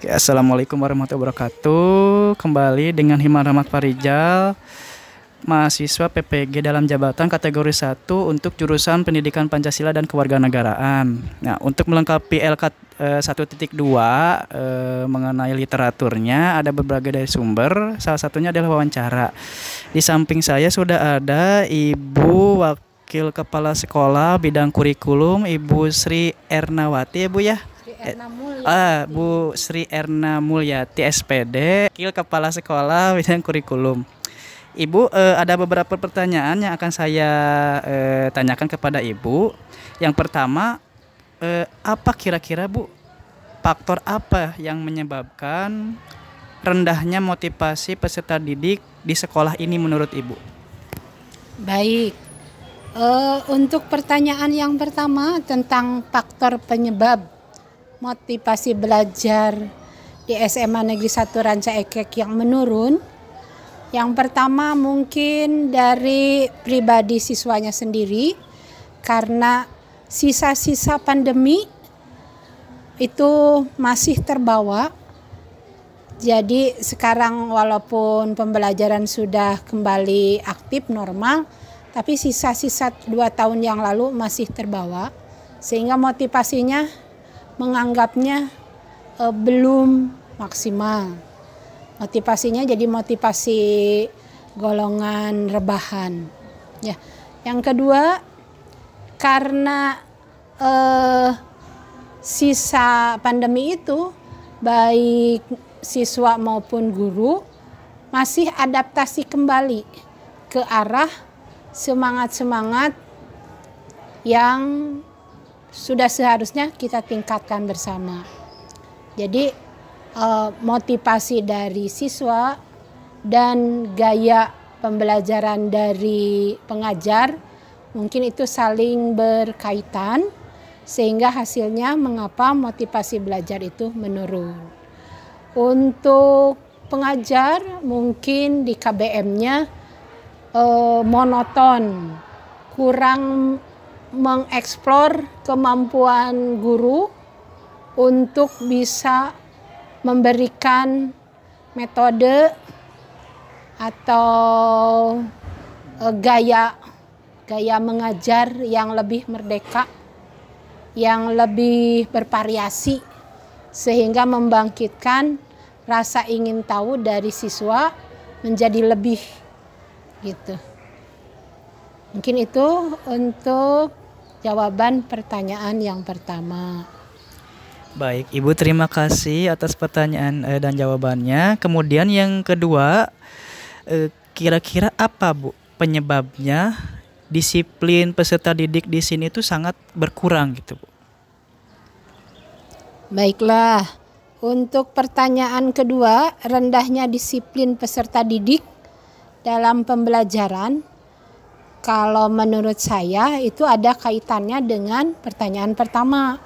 Oke, Assalamualaikum warahmatullahi wabarakatuh. Kembali dengan Himar Rahmat Farijal, mahasiswa PPG dalam jabatan kategori 1 untuk jurusan Pendidikan Pancasila dan Kewarganegaraan. Nah, untuk melengkapi LK 1.2 mengenai literaturnya ada berbagai dari sumber, salah satunya adalah wawancara. Di samping saya sudah ada Ibu Wakil Kepala Sekolah Bidang Kurikulum, Ibu Sri Ernawati ya Bu ya? Bu Sri Erna Mulyati SPD, Wakil Kepala Sekolah Bidang Kurikulum. Ibu, ada beberapa pertanyaan yang akan saya tanyakan kepada Ibu. Yang pertama, apa kira-kira Bu, faktor apa yang menyebabkan rendahnya motivasi peserta didik di sekolah ini menurut Ibu? Baik, untuk pertanyaan yang pertama tentang faktor penyebab motivasi belajar di SMA Negeri 1 Ranca Ekek yang menurun. Yang pertama mungkin dari pribadi siswanya sendiri, karena sisa-sisa pandemi itu masih terbawa. Jadi sekarang walaupun pembelajaran sudah kembali aktif normal, tapi sisa-sisa 2 tahun yang lalu masih terbawa, sehingga motivasinya menganggapnya belum maksimal. Motivasinya jadi motivasi golongan rebahan. Ya. Yang kedua, karena sisa pandemi itu baik siswa maupun guru masih adaptasi kembali ke arah semangat-semangat yang sudah seharusnya kita tingkatkan bersama. Jadi motivasi dari siswa dan gaya pembelajaran dari pengajar mungkin itu saling berkaitan, sehingga hasilnya mengapa motivasi belajar itu menurun. Untuk pengajar mungkin di KBM-nya monoton, kurang mengeksplor kemampuan guru untuk bisa memberikan metode atau gaya mengajar yang lebih merdeka, yang lebih bervariasi, sehingga membangkitkan rasa ingin tahu dari siswa menjadi lebih gitu. Mungkin itu untuk jawaban pertanyaan yang pertama. Baik, Ibu terima kasih atas pertanyaan dan jawabannya. Kemudian yang kedua, kira-kira apa Bu penyebabnya disiplin peserta didik di sini itu sangat berkurang gitu Bu? Baiklah, untuk pertanyaan kedua, rendahnya disiplin peserta didik dalam pembelajaran, kalau menurut saya itu ada kaitannya dengan pertanyaan pertama.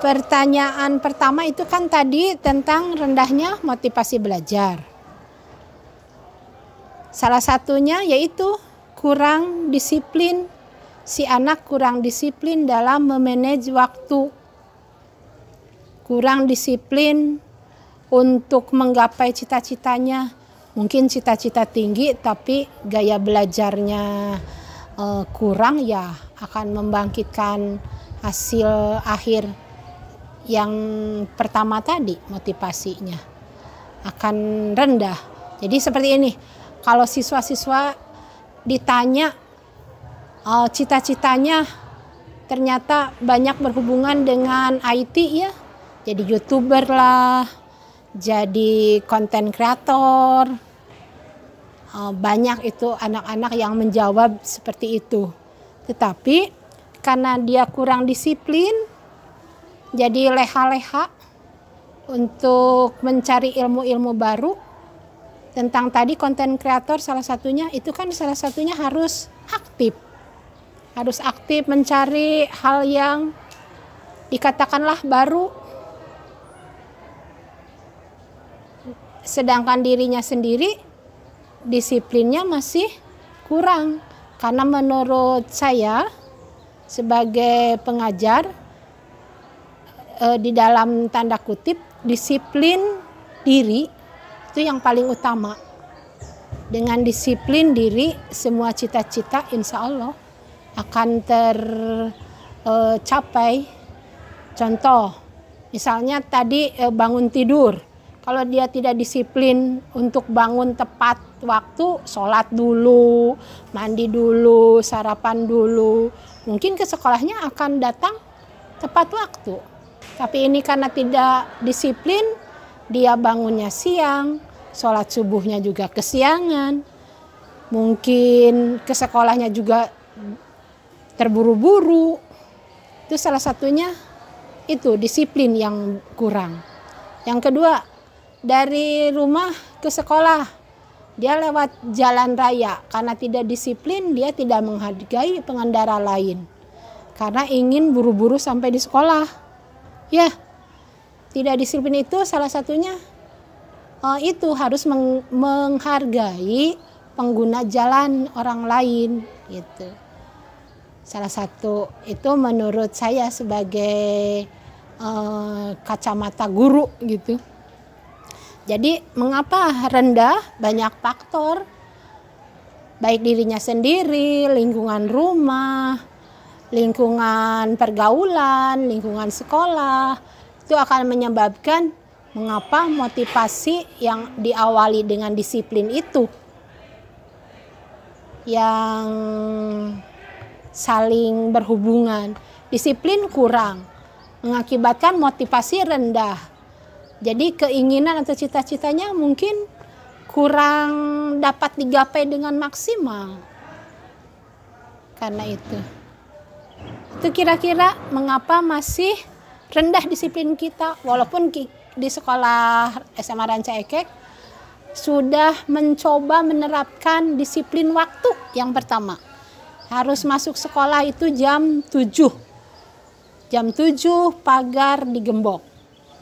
Pertanyaan pertama itu kan tadi tentang rendahnya motivasi belajar. Salah satunya yaitu kurang disiplin, si anak kurang disiplin dalam memanage waktu. Kurang disiplin untuk menggapai cita-citanya. Mungkin cita-cita tinggi tapi gaya belajarnya kurang, ya akan membangkitkan hasil akhir yang pertama tadi, motivasinya akan rendah. Jadi seperti ini, kalau siswa-siswa ditanya cita-citanya ternyata banyak berhubungan dengan IT ya, jadi YouTuber lah, jadi konten kreator, banyak itu anak-anak yang menjawab seperti itu. Tetapi karena dia kurang disiplin, jadi leha-leha untuk mencari ilmu-ilmu baru tentang tadi konten kreator, salah satunya itu kan salah satunya harus aktif mencari hal yang dikatakanlah baru, sedangkan dirinya sendiri disiplinnya masih kurang. Karena menurut saya sebagai pengajar, di dalam tanda kutip disiplin diri itu yang paling utama. Dengan disiplin diri semua cita-cita insya Allah akan tercapai. Contoh, misalnya tadi bangun tidur. Kalau dia tidak disiplin untuk bangun tepat waktu, sholat dulu, mandi dulu, sarapan dulu, mungkin ke sekolahnya akan datang tepat waktu. Tapi ini karena tidak disiplin, dia bangunnya siang, sholat subuhnya juga kesiangan, mungkin ke sekolahnya juga terburu-buru. Itu salah satunya itu disiplin yang kurang. Yang kedua, dari rumah ke sekolah dia lewat jalan raya, karena tidak disiplin dia tidak menghargai pengendara lain karena ingin buru-buru sampai di sekolah. Ya, tidak disiplin itu salah satunya itu harus menghargai pengguna jalan orang lain gitu. Salah satu itu menurut saya sebagai kacamata guru gitu. Jadi mengapa rendah? Banyak faktor, baik dirinya sendiri, lingkungan rumah, lingkungan pergaulan, lingkungan sekolah, itu akan menyebabkan mengapa motivasi yang diawali dengan disiplin itu yang saling berhubungan. Disiplin kurang, mengakibatkan motivasi rendah. Jadi keinginan atau cita-citanya mungkin kurang dapat digapai dengan maksimal. Karena itu kira-kira mengapa masih rendah disiplin kita. Walaupun di sekolah SMA Ranca Ekek sudah mencoba menerapkan disiplin waktu yang pertama. Harus masuk sekolah itu jam 7. Jam 7 pagar digembok.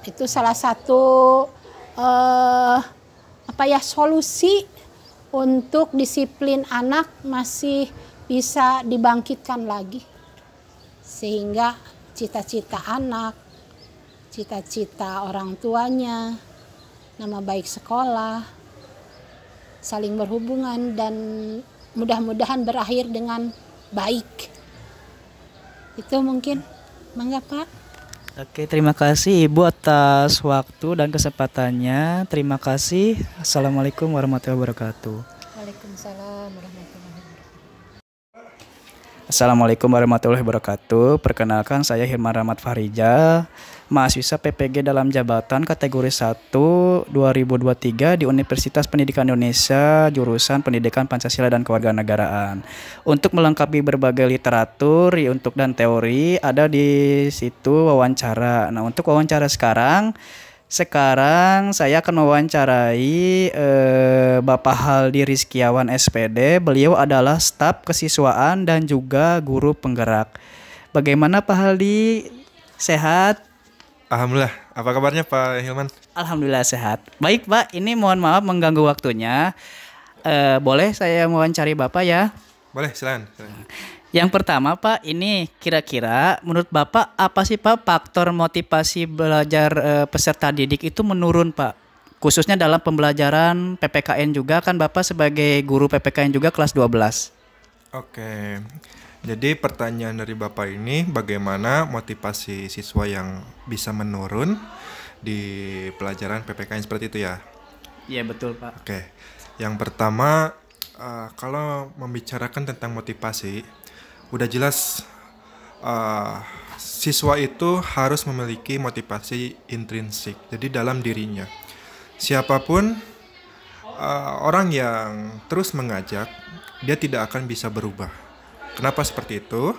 Itu salah satu solusi untuk disiplin anak masih bisa dibangkitkan lagi. Sehingga cita-cita anak, cita-cita orang tuanya, nama baik sekolah, saling berhubungan dan mudah-mudahan berakhir dengan baik. Itu mungkin. Mangga Pak. Oke, terima kasih Ibu atas waktu dan kesempatannya. Terima kasih. Assalamualaikum warahmatullahi wabarakatuh. Waalaikumsalam warahmatullahi wabarakatuh. Assalamualaikum warahmatullahi wabarakatuh. Perkenalkan saya Hilman Rahmat Farijal, mahasiswa PPG dalam jabatan kategori 1 2023 di Universitas Pendidikan Indonesia, jurusan Pendidikan Pancasila dan Kewarganegaraan. Untuk melengkapi berbagai literatur dan teori ada di situ wawancara. Nah, untuk wawancara sekarang saya akan mewawancarai Bapak Haldi Rizkiawan SPD. Beliau adalah staf kesiswaan dan juga guru penggerak. Bagaimana Pak Haldi? Sehat? Alhamdulillah. Apa kabarnya Pak Hilman? Alhamdulillah sehat. Baik Pak, ini mohon maaf mengganggu waktunya. Boleh saya mewawancari Bapak ya? Boleh, silakan. Yang pertama Pak, ini kira-kira menurut Bapak apa sih Pak faktor motivasi belajar peserta didik itu menurun Pak? Khususnya dalam pembelajaran PPKN juga, kan Bapak sebagai guru PPKN juga kelas 12. Oke. Jadi pertanyaan dari Bapak ini bagaimana motivasi siswa yang bisa menurun di pelajaran PPKN seperti itu ya? Iya betul Pak. Oke. Yang pertama kalau membicarakan tentang motivasi, udah jelas siswa itu harus memiliki motivasi intrinsik. Jadi dalam dirinya. Siapapun orang yang terus mengajak, dia tidak akan bisa berubah. Kenapa seperti itu?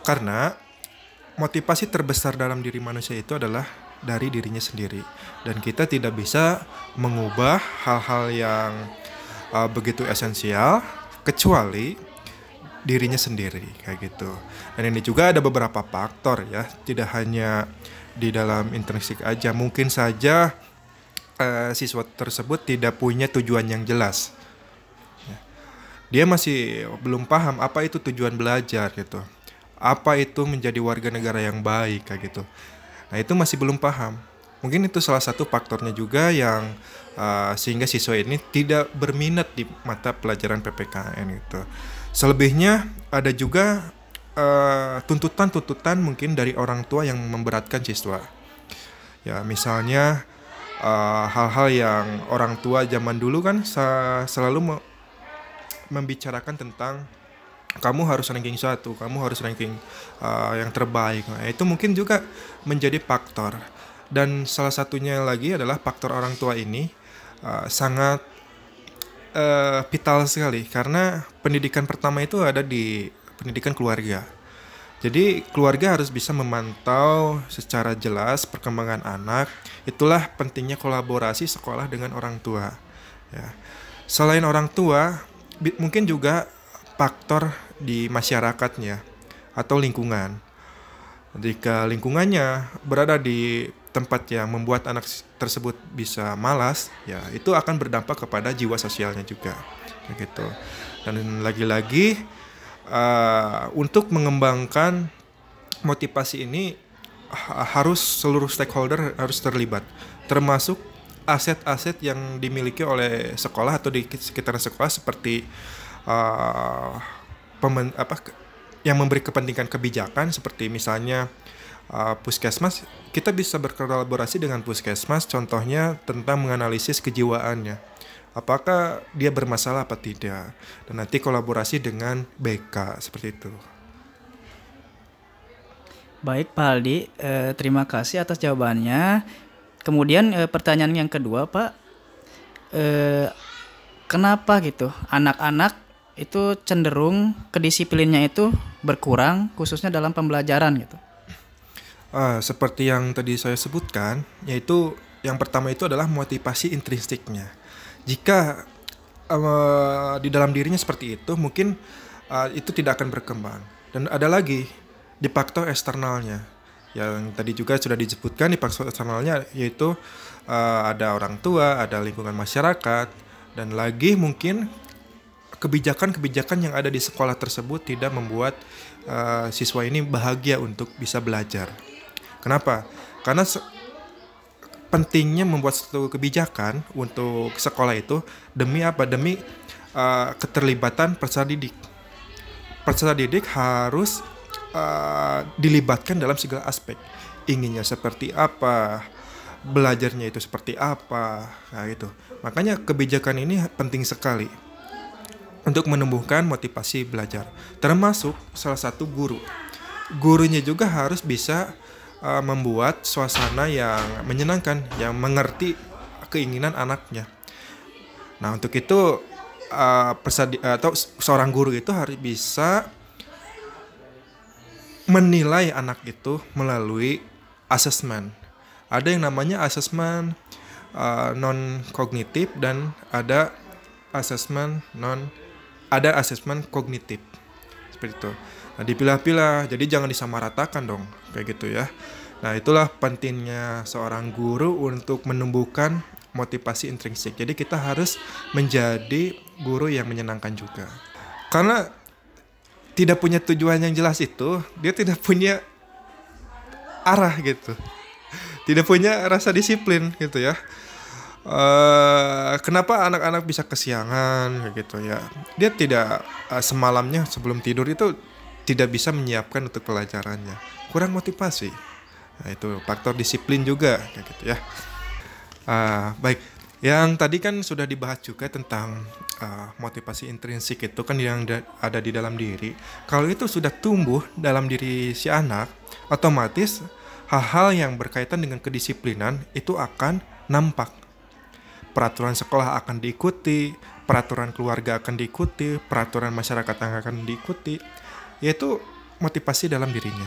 Karena motivasi terbesar dalam diri manusia itu adalah dari dirinya sendiri. Dan kita tidak bisa mengubah hal-hal yang begitu esensial kecuali dirinya sendiri, kayak gitu. Dan ini juga ada beberapa faktor ya, tidak hanya di dalam intrinsik aja. Mungkin saja siswa tersebut tidak punya tujuan yang jelas. Dia masih belum paham apa itu tujuan belajar gitu. Apa itu menjadi warga negara yang baik kayak gitu. Nah, itu masih belum paham. Mungkin itu salah satu faktornya juga yang sehingga siswa ini tidak berminat di mata pelajaran PPKN gitu. Selebihnya ada juga tuntutan-tuntutan mungkin dari orang tua yang memberatkan siswa. Ya, misalnya hal-hal yang orang tua zaman dulu kan selalu membicarakan tentang kamu harus ranking 1, kamu harus ranking yang terbaik. Nah, itu mungkin juga menjadi faktor. Dan salah satunya lagi adalah faktor orang tua ini sangat vital sekali, karena pendidikan pertama itu ada di pendidikan keluarga. Jadi keluarga harus bisa memantau secara jelas perkembangan anak. Itulah pentingnya kolaborasi sekolah dengan orang tua. Ya. Selain orang tua, mungkin juga faktor di masyarakatnya atau lingkungan. Jika lingkungannya berada di tempat yang membuat anak tersebut bisa malas, ya itu akan berdampak kepada jiwa sosialnya juga, gitu. Dan lagi-lagi untuk mengembangkan motivasi ini harus seluruh stakeholder harus terlibat, termasuk aset-aset yang dimiliki oleh sekolah atau di sekitar sekolah seperti yang memberi kepentingan kebijakan, seperti misalnya puskesmas. Kita bisa berkolaborasi dengan puskesmas, contohnya tentang menganalisis kejiwaannya, apakah dia bermasalah apa tidak, dan nanti kolaborasi dengan BK seperti itu. Baik Pak Aldi, terima kasih atas jawabannya. Kemudian pertanyaan yang kedua Pak, kenapa gitu anak-anak itu cenderung kedisiplinnya itu berkurang khususnya dalam pembelajaran gitu? Seperti yang tadi saya sebutkan, yaitu yang pertama itu adalah motivasi intrinsiknya. Jika di dalam dirinya seperti itu, mungkin itu tidak akan berkembang. Dan ada lagi di faktor eksternalnya, yang tadi juga sudah disebutkan. Di faktor eksternalnya yaitu ada orang tua, ada lingkungan masyarakat, dan lagi mungkin kebijakan-kebijakan yang ada di sekolah tersebut tidak membuat siswa ini bahagia untuk bisa belajar. Kenapa? Karena pentingnya membuat suatu kebijakan untuk sekolah itu demi apa? Demi keterlibatan peserta didik. Peserta didik harus dilibatkan dalam segala aspek. Inginnya seperti apa, belajarnya itu seperti apa, nah itu. Makanya kebijakan ini penting sekali untuk menumbuhkan motivasi belajar. Termasuk salah satu guru. Gurunya juga harus bisa membuat suasana yang menyenangkan, yang mengerti keinginan anaknya. Nah, untuk itu atau seorang guru itu harus bisa menilai anak itu melalui asesmen. Ada yang namanya asesmen non kognitif dan ada asesmen kognitif. Seperti itu. Nah, dipilah-pilah, jadi jangan disamaratakan dong, kayak gitu ya. Nah, itulah pentingnya seorang guru untuk menumbuhkan motivasi intrinsik. Jadi kita harus menjadi guru yang menyenangkan juga. Karena tidak punya tujuan yang jelas itu, dia tidak punya arah gitu. Tidak punya rasa disiplin gitu ya. Kenapa anak-anak bisa kesiangan gitu ya? Dia tidak semalamnya sebelum tidur itu tidak bisa menyiapkan untuk pelajarannya, kurang motivasi. Nah, itu faktor disiplin juga kayak gitu ya. Baik, yang tadi kan sudah dibahas juga tentang motivasi intrinsik itu kan yang ada di dalam diri. Kalau itu sudah tumbuh dalam diri si anak, otomatis hal-hal yang berkaitan dengan kedisiplinan itu akan nampak. Peraturan sekolah akan diikuti, peraturan keluarga akan diikuti, peraturan masyarakat akan diikuti, yaitu motivasi dalam dirinya.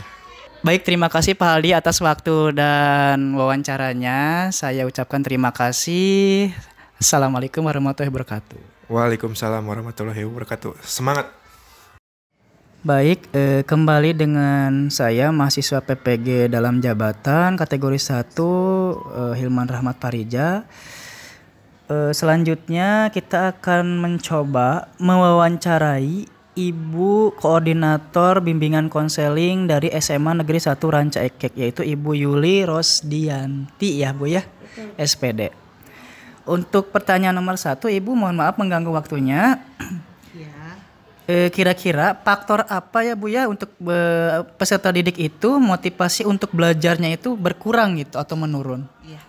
Baik, terima kasih Pak Aldi atas waktu dan wawancaranya. Saya ucapkan terima kasih. Assalamualaikum warahmatullahi wabarakatuh. Waalaikumsalam warahmatullahi wabarakatuh. Semangat! Baik, kembali dengan saya mahasiswa PPG dalam jabatan kategori 1 Hilman Rahmat Parija. Selanjutnya kita akan mencoba mewawancarai Ibu Koordinator Bimbingan Konseling dari SMA Negeri 1 Ranca Ekek, yaitu Ibu Yuli Rosdianti ya Bu ya, SPD. Untuk pertanyaan nomor 1, Ibu mohon maaf mengganggu waktunya. Kira-kira faktor apa ya Bu ya untuk peserta didik itu motivasi untuk belajarnya itu berkurang gitu atau menurun? Ya.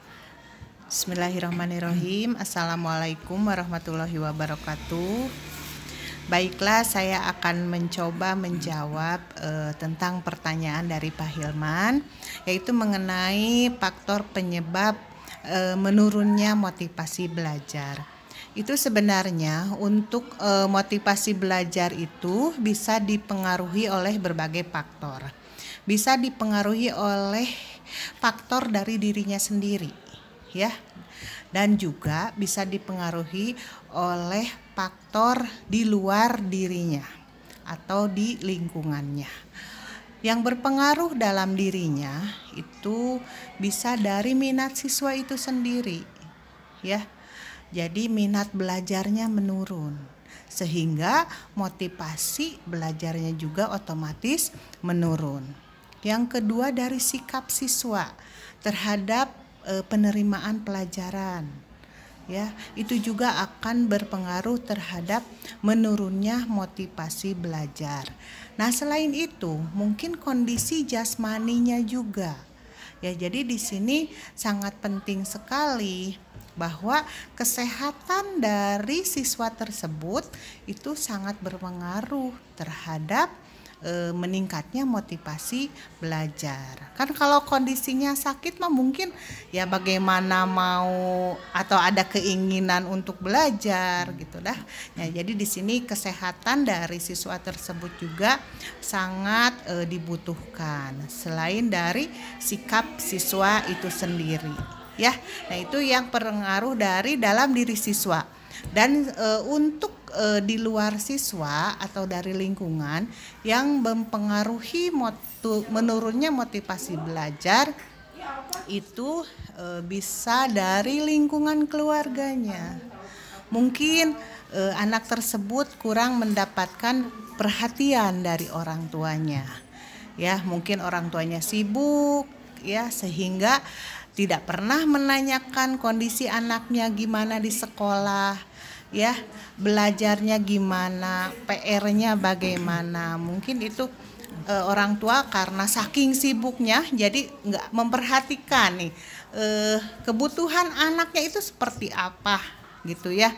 Bismillahirrahmanirrahim. Assalamualaikum warahmatullahi wabarakatuh. Baiklah, saya akan mencoba menjawab tentang pertanyaan dari Pak Hilman, yaitu mengenai faktor penyebab menurunnya motivasi belajar. Itu sebenarnya untuk motivasi belajar itu bisa dipengaruhi oleh berbagai faktor. Bisa dipengaruhi oleh faktor dari dirinya sendiri, ya. Dan juga bisa dipengaruhi oleh faktor di luar dirinya atau di lingkungannya. Yang berpengaruh dalam dirinya itu bisa dari minat siswa itu sendiri, ya. Jadi minat belajarnya menurun, sehingga motivasi belajarnya juga otomatis menurun. Yang kedua dari sikap siswa terhadap penerimaan pelajaran, ya, itu juga akan berpengaruh terhadap menurunnya motivasi belajar. Nah, selain itu mungkin kondisi jasmaninya juga, ya. Jadi di sini sangat penting sekali bahwa kesehatan dari siswa tersebut itu sangat berpengaruh terhadap meningkatnya motivasi belajar. Kan kalau kondisinya sakit mah mungkin ya bagaimana mau atau ada keinginan untuk belajar gitu dah. Ya, jadi di sini kesehatan dari siswa tersebut juga sangat dibutuhkan selain dari sikap siswa itu sendiri. Ya, nah itu yang pengaruh dari dalam diri siswa. Dan untuk di luar siswa atau dari lingkungan yang mempengaruhi menurunnya motivasi belajar itu bisa dari lingkungan keluarganya. Mungkin anak tersebut kurang mendapatkan perhatian dari orang tuanya. Ya, mungkin orang tuanya sibuk, ya, sehingga tidak pernah menanyakan kondisi anaknya gimana di sekolah, ya, belajarnya gimana, PR-nya bagaimana. Mungkin itu orang tua karena saking sibuknya jadi nggak memperhatikan nih kebutuhan anaknya itu seperti apa gitu ya.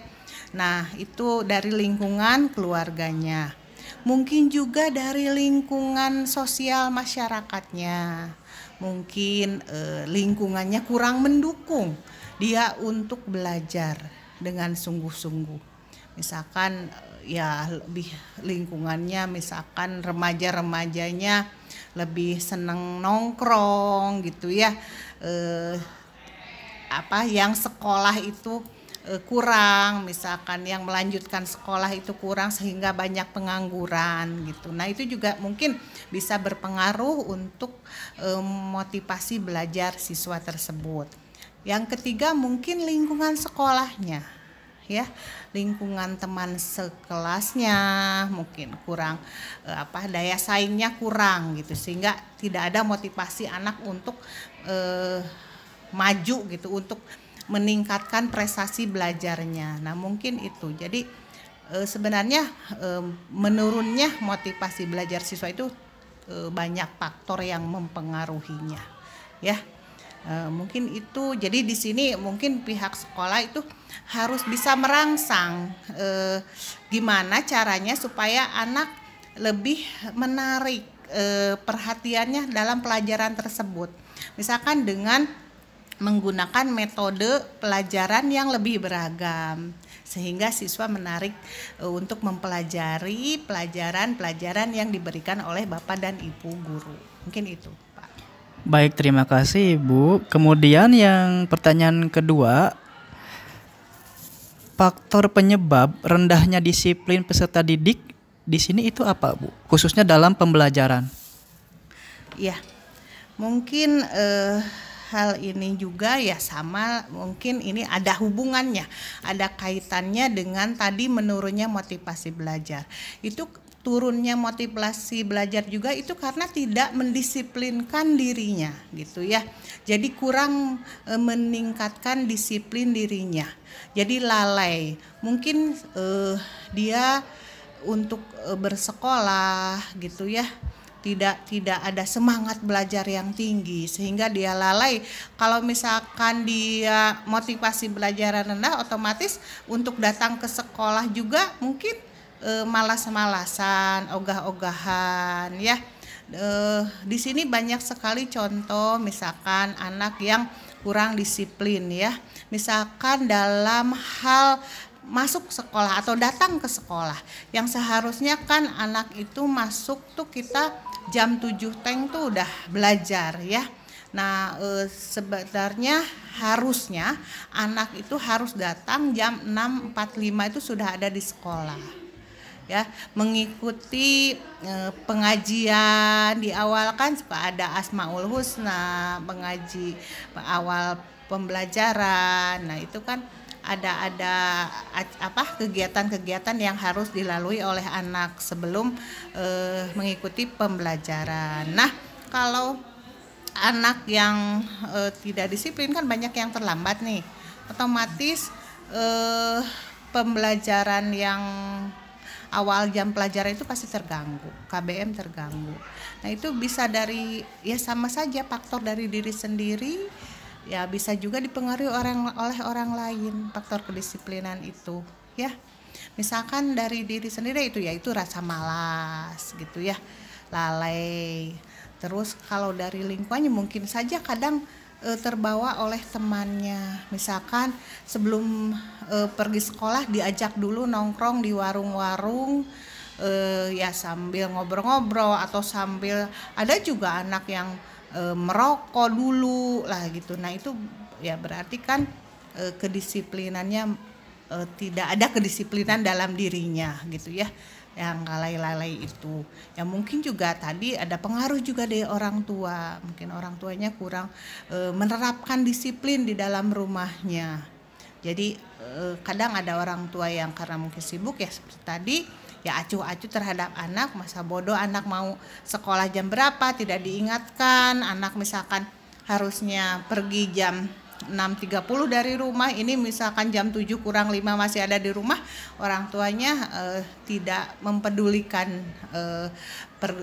Nah, itu dari lingkungan keluarganya. Mungkin juga dari lingkungan sosial masyarakatnya. Mungkin lingkungannya kurang mendukung dia untuk belajar dengan sungguh-sungguh. Misalkan ya lebih lingkungannya, misalkan remaja-remajanya lebih seneng nongkrong gitu ya, yang sekolah itu kurang, misalkan yang melanjutkan sekolah itu kurang sehingga banyak pengangguran gitu. Nah, itu juga mungkin bisa berpengaruh untuk motivasi belajar siswa tersebut. Yang ketiga mungkin lingkungan sekolahnya, ya, lingkungan teman sekelasnya mungkin kurang daya saingnya kurang gitu, sehingga tidak ada motivasi anak untuk maju gitu, untuk meningkatkan prestasi belajarnya. Nah, mungkin itu. Jadi sebenarnya menurunnya motivasi belajar siswa itu banyak faktor yang mempengaruhinya, ya. Mungkin itu. Jadi di sini mungkin pihak sekolah itu harus bisa merangsang gimana caranya supaya anak lebih menarik perhatiannya dalam pelajaran tersebut. Misalkan dengan menggunakan metode pelajaran yang lebih beragam sehingga siswa menarik untuk mempelajari pelajaran-pelajaran yang diberikan oleh Bapak dan Ibu guru. Mungkin itu, Pak. Baik, terima kasih Ibu. Kemudian yang pertanyaan kedua, faktor penyebab rendahnya disiplin peserta didik di sini itu apa, Bu? Khususnya dalam pembelajaran. Ya, mungkin hal ini juga ya sama, mungkin ini ada hubungannya, ada kaitannya dengan tadi menurunnya motivasi belajar. Itu turunnya motivasi belajar juga itu karena tidak mendisiplinkan dirinya gitu ya. Jadi kurang meningkatkan disiplin dirinya. Jadi lalai. Mungkin dia untuk bersekolah gitu ya tidak ada semangat belajar yang tinggi sehingga dia lalai. Kalau misalkan dia motivasi belajar rendah, otomatis untuk datang ke sekolah juga mungkin malas-malasan, ogah-ogahan ya. Di sini banyak sekali contoh misalkan anak yang kurang disiplin ya. Misalkan dalam hal masuk sekolah atau datang ke sekolah yang seharusnya kan anak itu masuk tuh kita jam 7 teng tuh udah belajar ya. Nah sebenarnya harusnya anak itu harus datang jam 6.45 itu sudah ada di sekolah ya, mengikuti pengajian di awal kan suka ada Asmaul Husna, pengaji awal pembelajaran. Nah itu kan ada kegiatan-kegiatan yang harus dilalui oleh anak sebelum mengikuti pembelajaran. Nah, kalau anak yang tidak disiplin kan banyak yang terlambat nih. Otomatis pembelajaran yang awal jam pelajaran itu pasti terganggu, KBM terganggu. Nah, itu bisa dari ya sama saja faktor dari diri sendiri. Ya bisa juga dipengaruhi oleh orang lain faktor kedisiplinan itu ya. Misalkan dari diri sendiri itu yaitu rasa malas gitu ya, lalai. Terus kalau dari lingkungannya mungkin saja kadang terbawa oleh temannya. Misalkan sebelum pergi sekolah diajak dulu nongkrong di warung-warung ya sambil ngobrol-ngobrol atau sambil ada juga anak yang merokok dulu lah gitu. Nah itu ya berarti kan kedisiplinannya tidak ada kedisiplinan dalam dirinya gitu ya, yang lalai-lalai itu. Ya mungkin juga tadi ada pengaruh juga dari orang tua, mungkin orang tuanya kurang menerapkan disiplin di dalam rumahnya. Jadi kadang ada orang tua yang karena mungkin sibuk ya seperti tadi ya acuh-acuh terhadap anak, masa bodoh anak mau sekolah jam berapa tidak diingatkan, anak misalkan harusnya pergi jam 6.30 dari rumah, ini misalkan jam 7 kurang 5 masih ada di rumah, orang tuanya tidak mempedulikan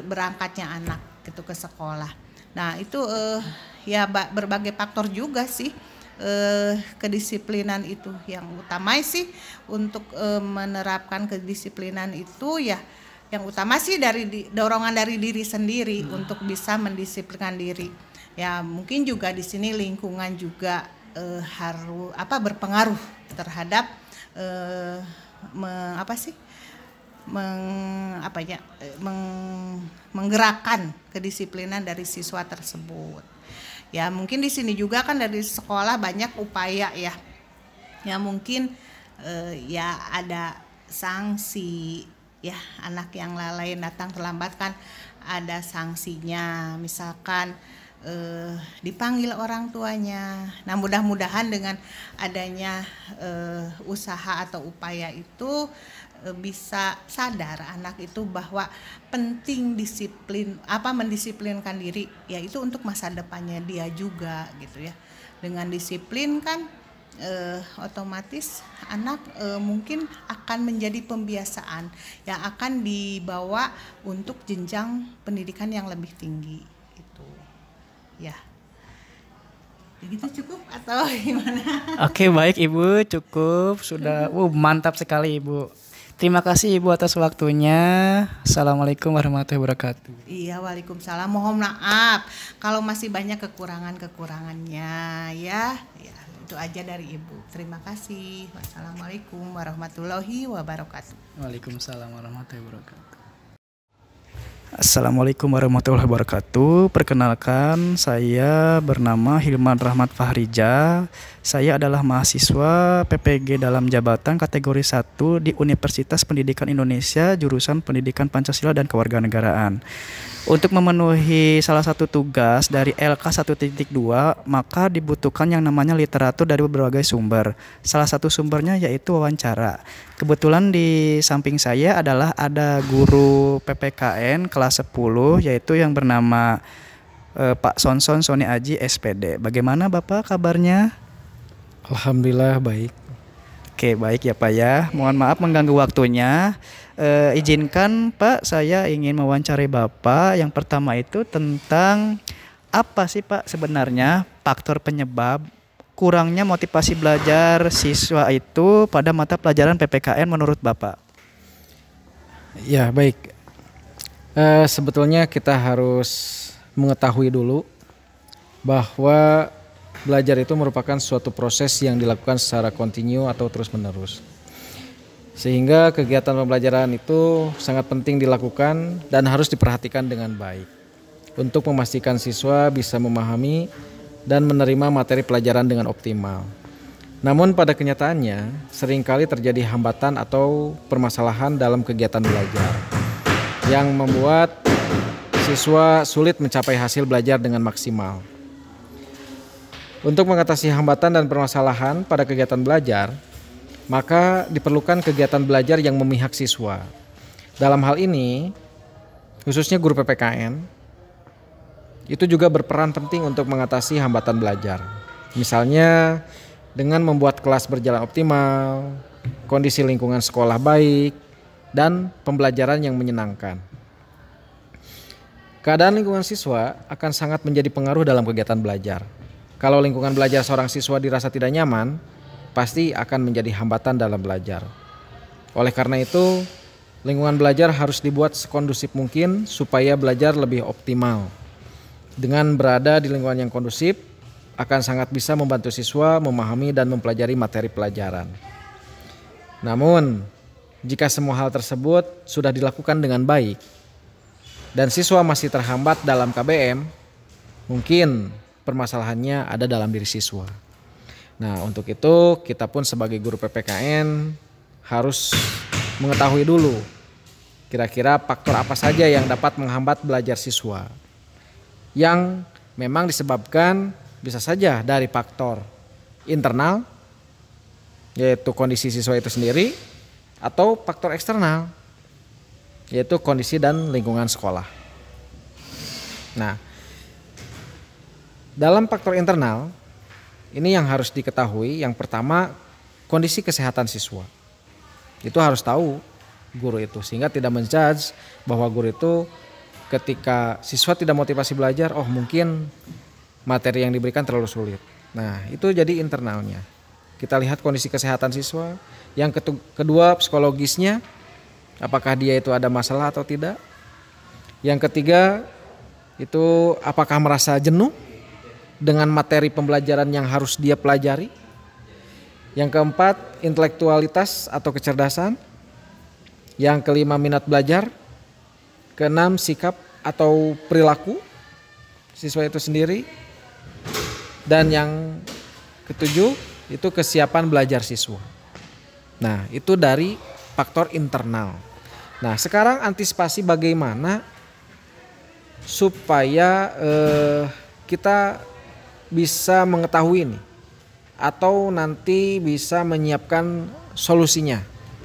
berangkatnya anak gitu ke sekolah. Nah itu ya berbagai faktor juga sih. Kedisiplinan itu yang utama sih untuk menerapkan kedisiplinan itu ya yang utama sih dari dorongan dari diri sendiri untuk bisa mendisiplinkan diri. Ya mungkin juga di sini lingkungan juga harus berpengaruh terhadap menggerakkan kedisiplinan dari siswa tersebut. Ya mungkin di sini juga kan dari sekolah banyak upaya ya. Ya mungkin ya ada sanksi ya, anak yang lalai datang terlambat kan ada sanksinya. Misalkan dipanggil orang tuanya. Nah mudah-mudahan dengan adanya usaha atau upaya itu bisa sadar anak itu bahwa penting disiplin mendisiplinkan diri yaitu untuk masa depannya dia juga gitu ya. Dengan disiplin kan otomatis anak mungkin akan menjadi pembiasaan yang akan dibawa untuk jenjang pendidikan yang lebih tinggi gitu ya. Begitu cukup atau gimana? Oke, baik Ibu, cukup sudah. Mantap sekali Ibu. Terima kasih Ibu atas waktunya. Assalamualaikum warahmatullahi wabarakatuh. Iya, waalaikumsalam. Mohon maaf kalau masih banyak kekurangannya ya. Ya, itu aja dari Ibu. Terima kasih. Wassalamualaikum warahmatullahi wabarakatuh. Waalaikumsalam warahmatullahi wabarakatuh. Assalamualaikum warahmatullahi wabarakatuh. Perkenalkan, saya bernama Hilman Rahmat Fahrijal. Saya adalah mahasiswa PPG dalam jabatan kategori 1 di Universitas Pendidikan Indonesia, jurusan Pendidikan Pancasila dan Kewarganegaraan. Untuk memenuhi salah satu tugas dari LK 1.2, maka dibutuhkan yang namanya literatur dari berbagai sumber. Salah satu sumbernya yaitu wawancara. Kebetulan di samping saya adalah ada guru PPKN kelas 10 yaitu yang bernama Pak Sonson Soni Aji SPD. Bagaimana Bapak kabarnya? Alhamdulillah baik. Oke, baik ya Pak ya. Mohon maaf mengganggu waktunya. Izinkan Pak, saya ingin mewawancarai Bapak. Yang pertama itu tentang apa sih Pak sebenarnya faktor penyebab kurangnya motivasi belajar siswa itu pada mata pelajaran PPKN menurut Bapak? Ya baik. Sebetulnya kita harus mengetahui dulu bahwa belajar itu merupakan suatu proses yang dilakukan secara kontinu atau terus-menerus. Sehingga kegiatan pembelajaran itu sangat penting dilakukan dan harus diperhatikan dengan baik untuk memastikan siswa bisa memahami dan menerima materi pelajaran dengan optimal. Namun pada kenyataannya seringkali terjadi hambatan atau permasalahan dalam kegiatan belajar yang membuat siswa sulit mencapai hasil belajar dengan maksimal. Untuk mengatasi hambatan dan permasalahan pada kegiatan belajar, maka diperlukan kegiatan belajar yang memihak siswa. Dalam hal ini, khususnya guru PPKN, itu juga berperan penting untuk mengatasi hambatan belajar. Misalnya dengan membuat kelas berjalan optimal, kondisi lingkungan sekolah baik, dan pembelajaran yang menyenangkan. Keadaan lingkungan siswa akan sangat menjadi pengaruh dalam kegiatan belajar. Kalau lingkungan belajar seorang siswa dirasa tidak nyaman, pasti akan menjadi hambatan dalam belajar. Oleh karena itu, lingkungan belajar harus dibuat sekondusif mungkin supaya belajar lebih optimal. Dengan berada di lingkungan yang kondusif, akan sangat bisa membantu siswa memahami dan mempelajari materi pelajaran. Namun, jika semua hal tersebut sudah dilakukan dengan baik, dan siswa masih terhambat dalam KBM, mungkin permasalahannya ada dalam diri siswa. Nah, untuk itu kita pun sebagai guru PPKN harus mengetahui dulu kira-kira faktor apa saja yang dapat menghambat belajar siswa. Yang memang disebabkan bisa saja dari faktor internal, yaitu kondisi siswa itu sendiri, atau faktor eksternal, yaitu kondisi dan lingkungan sekolah. Nah, dalam faktor internal, ini yang harus diketahui. Yang pertama, kondisi kesehatan siswa. Itu harus tahu guru itu, sehingga tidak menjudge bahwa guru itu ketika siswa tidak motivasi belajar, oh mungkin materi yang diberikan terlalu sulit. Nah, itu jadi internalnya. Kita lihat kondisi kesehatan siswa. Yang kedua, psikologisnya, apakah dia itu ada masalah atau tidak. Yang ketiga, itu apakah merasa jenuh dengan materi pembelajaran yang harus dia pelajari. Yang keempat, intelektualitas atau kecerdasan. Yang kelima, minat belajar. Keenam, sikap atau perilaku siswa itu sendiri. Dan yang ketujuh, itu kesiapan belajar siswa. Nah, itu dari faktor internal. Nah, sekarang antisipasi bagaimana supaya kita bisa mengetahui ini atau nanti bisa menyiapkan solusinya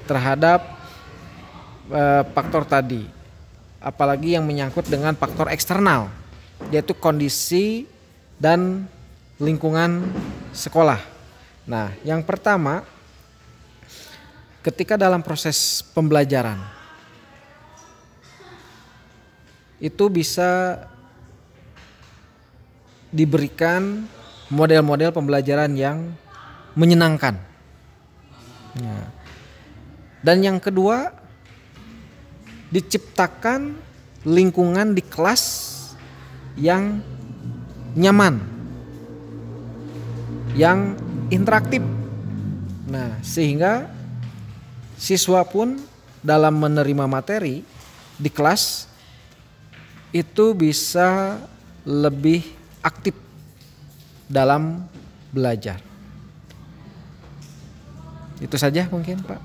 terhadap faktor tadi, apalagi yang menyangkut dengan faktor eksternal, yaitu kondisi dan lingkungan sekolah. Nah, yang pertama, ketika dalam proses pembelajaran itu bisa diberikan model-model pembelajaran yang menyenangkan. Dan yang kedua, diciptakan lingkungan di kelas yang nyaman, yang interaktif. Nah, sehingga siswa pun dalam menerima materi di kelas itu bisa lebih aktif dalam belajar. Itu saja mungkin, Pak.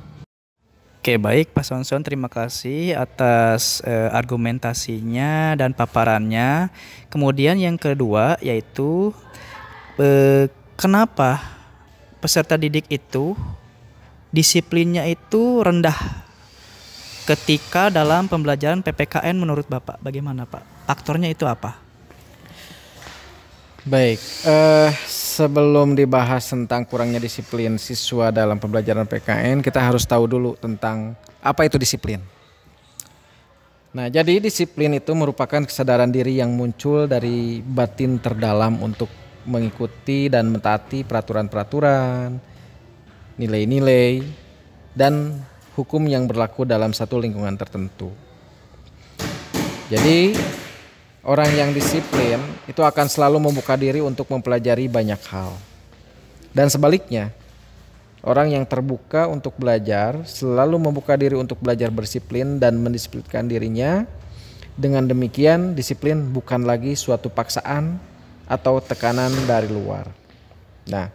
Oke, baik Pak Sonson, terima kasih atas argumentasinya dan paparannya. Kemudian yang kedua yaitu kenapa peserta didik itu disiplinnya itu rendah ketika dalam pembelajaran PPKN menurut Bapak? Bagaimana Pak? Faktornya itu apa? Baik, sebelum dibahas tentang kurangnya disiplin siswa dalam pembelajaran PKN, kita harus tahu dulu tentang apa itu disiplin. Nah, jadi disiplin itu merupakan kesadaran diri yang muncul dari batin terdalam untuk mengikuti dan mentaati peraturan-peraturan, nilai-nilai, dan hukum yang berlaku dalam satu lingkungan tertentu. Jadi, orang yang disiplin itu akan selalu membuka diri untuk mempelajari banyak hal. Dan sebaliknya, orang yang terbuka untuk belajar selalu membuka diri untuk belajar berdisiplin dan mendisiplinkan dirinya. Dengan demikian, disiplin bukan lagi suatu paksaan atau tekanan dari luar. Nah,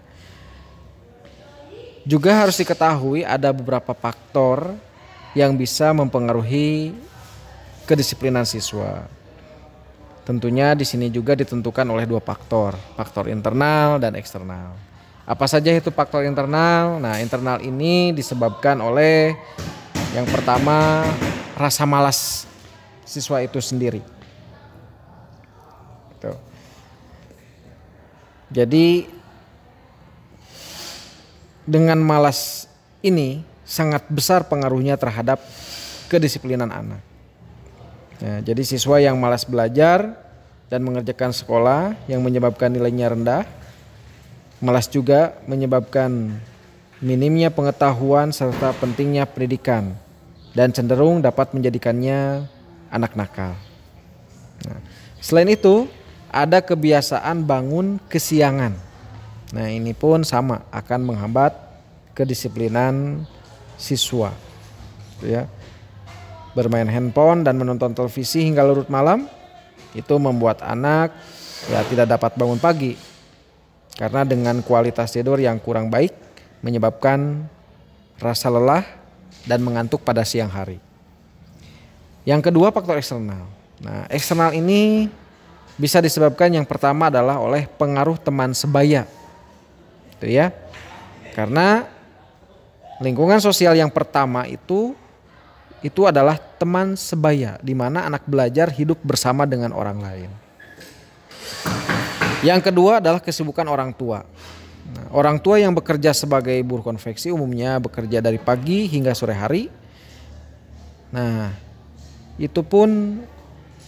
juga harus diketahui ada beberapa faktor yang bisa mempengaruhi kedisiplinan siswa. Tentunya di sini juga ditentukan oleh dua faktor internal dan eksternal. Apa saja itu faktor internal? Nah, internal ini disebabkan oleh yang pertama rasa malas siswa itu sendiri. Tuh. Jadi dengan malas ini sangat besar pengaruhnya terhadap kedisiplinan anak. Nah, jadi siswa yang malas belajar dan mengerjakan sekolah yang menyebabkan nilainya rendah, malas juga menyebabkan minimnya pengetahuan serta pentingnya pendidikan dan cenderung dapat menjadikannya anak nakal. Nah, selain itu ada kebiasaan bangun kesiangan. Nah, ini pun sama akan menghambat kedisiplinan siswa. Ya. Bermain handphone dan menonton televisi hingga larut malam itu membuat anak tidak dapat bangun pagi karena dengan kualitas tidur yang kurang baik menyebabkan rasa lelah dan mengantuk pada siang hari. Yang kedua, faktor eksternal. Nah, eksternal ini bisa disebabkan yang pertama adalah oleh pengaruh teman sebaya. Itu ya. Karena lingkungan sosial yang pertama itu adalah teman sebaya, di mana anak belajar hidup bersama dengan orang lain. Yang kedua adalah kesibukan orang tua. Nah, orang tua yang bekerja sebagai buruh konveksi umumnya bekerja dari pagi hingga sore hari. Nah, itu pun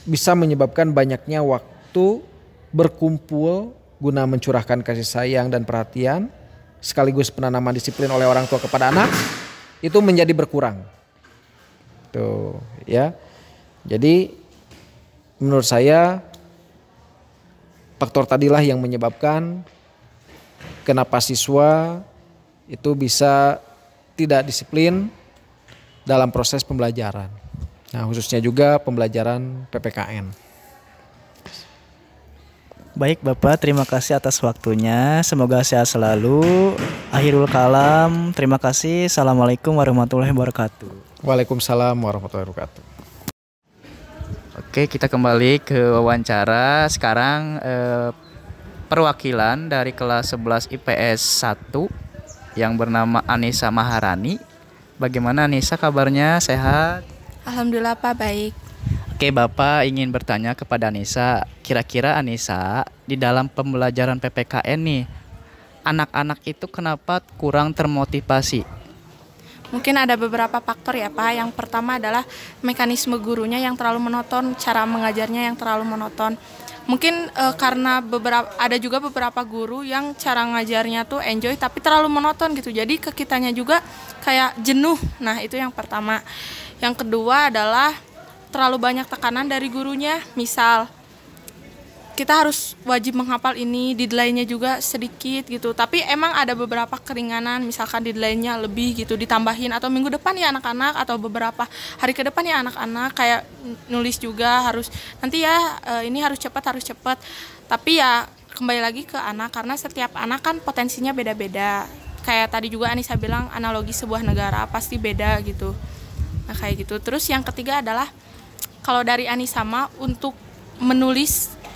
bisa menyebabkan banyaknya waktu berkumpul guna mencurahkan kasih sayang dan perhatian, sekaligus penanaman disiplin oleh orang tua kepada anak, itu menjadi berkurang. Tuh, ya. Jadi menurut saya faktor tadilah yang menyebabkan kenapa siswa itu bisa tidak disiplin dalam proses pembelajaran. Nah, khususnya juga pembelajaran PPKN. Baik Bapak, terima kasih atas waktunya. Semoga sehat selalu. Akhirul kalam, terima kasih. Assalamualaikum warahmatullahi wabarakatuh. Waalaikumsalam warahmatullahi wabarakatuh. Oke, kita kembali ke wawancara. Sekarang perwakilan dari kelas 11 IPS 1 yang bernama Anissa Maharani. Bagaimana Anissa kabarnya? Sehat? Alhamdulillah Pak, baik. Oke, Bapak ingin bertanya kepada Anissa. Kira-kira Anissa di dalam pembelajaran PPKN nih, anak-anak itu kenapa kurang termotivasi? Mungkin ada beberapa faktor ya Pak. Yang pertama adalah mekanisme gurunya yang terlalu monoton, cara mengajarnya yang terlalu monoton. Mungkin karena ada juga beberapa guru yang cara ngajarnya tuh enjoy tapi terlalu monoton gitu. Jadi ke kitanya juga kayak jenuh. Nah, itu yang pertama. Yang kedua adalah terlalu banyak tekanan dari gurunya. Misal kita harus wajib menghafal ini, deadline-nya juga sedikit gitu. Tapi emang ada beberapa keringanan, misalkan deadline-nya lebih gitu ditambahin, atau minggu depan ya anak-anak, atau beberapa hari ke depan ya anak-anak, kayak nulis juga harus nanti ya ini harus cepat. Tapi ya kembali lagi ke anak, karena setiap anak kan potensinya beda-beda. kayak tadi juga Anissa bilang analogi sebuah negara pasti beda gitu. Nah kayak gitu. Terus yang ketiga adalah kalau dari Anissa mah untuk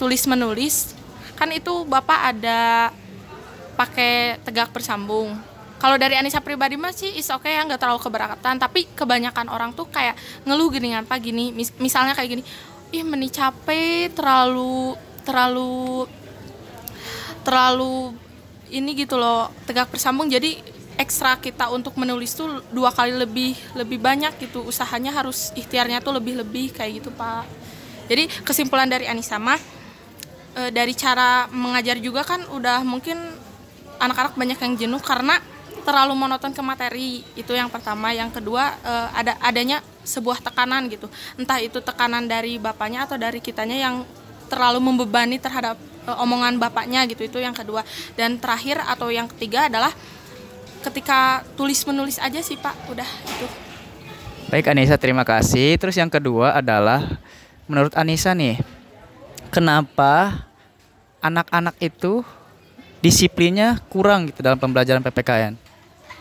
tulis menulis kan itu Bapak ada pakai tegak bersambung. Kalau dari Anissa pribadi mah sih is okay ya, nggak terlalu keberatan. Tapi kebanyakan orang tuh kayak ngeluh gini kan Pak gini. Misalnya kayak gini, ih meni capek terlalu ini gitu loh tegak bersambung. Jadi ekstra kita untuk menulis tuh 2 kali lebih banyak gitu. Usahanya harus ikhtiarnya tuh lebih kayak gitu Pak. Jadi kesimpulan dari Anissa mah dari cara mengajar juga kan udah mungkin anak-anak banyak yang jenuh karena terlalu monoton ke materi. Itu yang pertama. Yang kedua adanya sebuah tekanan gitu. Entah itu tekanan dari bapaknya atau dari kitanya yang terlalu membebani terhadap omongan bapaknya gitu. Itu yang kedua. Dan terakhir atau yang ketiga adalah ketika tulis menulis aja sih Pak. Udah itu. Baik Anissa, terima kasih. Terus yang kedua adalah menurut Anissa nih, kenapa anak-anak itu disiplinnya kurang gitu dalam pembelajaran PPKN?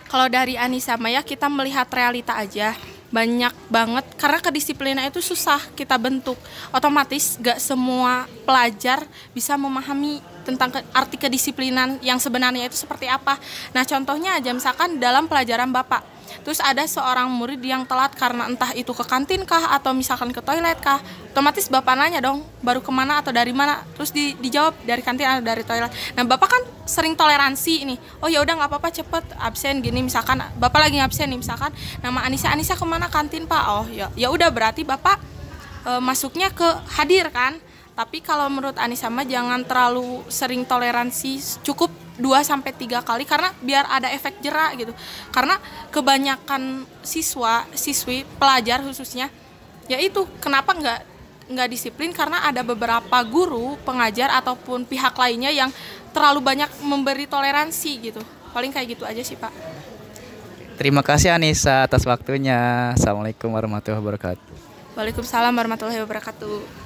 Kalau dari Anissa Maya kita melihat realita aja, banyak banget karena kedisiplinan itu susah kita bentuk. Otomatis gak semua pelajar bisa memahami tentang arti kedisiplinan yang sebenarnya itu seperti apa. Nah contohnya aja misalkan dalam pelajaran Bapak, terus ada seorang murid yang telat karena entah itu ke kantin kah atau misalkan ke toilet kah, otomatis Bapak nanya dong baru kemana atau dari mana, terus dijawab dari kantin atau dari toilet. Nah Bapak kan sering toleransi ini, oh ya udah nggak apa-apa cepet absen gini, misalkan Bapak lagi absen nih, misalkan nama Anissa kemana, kantin Pak, oh ya udah berarti Bapak masuknya ke hadir kan. Tapi kalau menurut Anissa mah jangan terlalu sering toleransi, cukup 2-3 kali karena biar ada efek jerak gitu. Karena kebanyakan siswi, pelajar khususnya, ya itu kenapa nggak disiplin karena ada beberapa guru, pengajar ataupun pihak lainnya yang terlalu banyak memberi toleransi gitu. Paling kayak gitu aja sih Pak. Terima kasih Anissa atas waktunya. Assalamualaikum warahmatullahi wabarakatuh. Waalaikumsalam warahmatullahi wabarakatuh.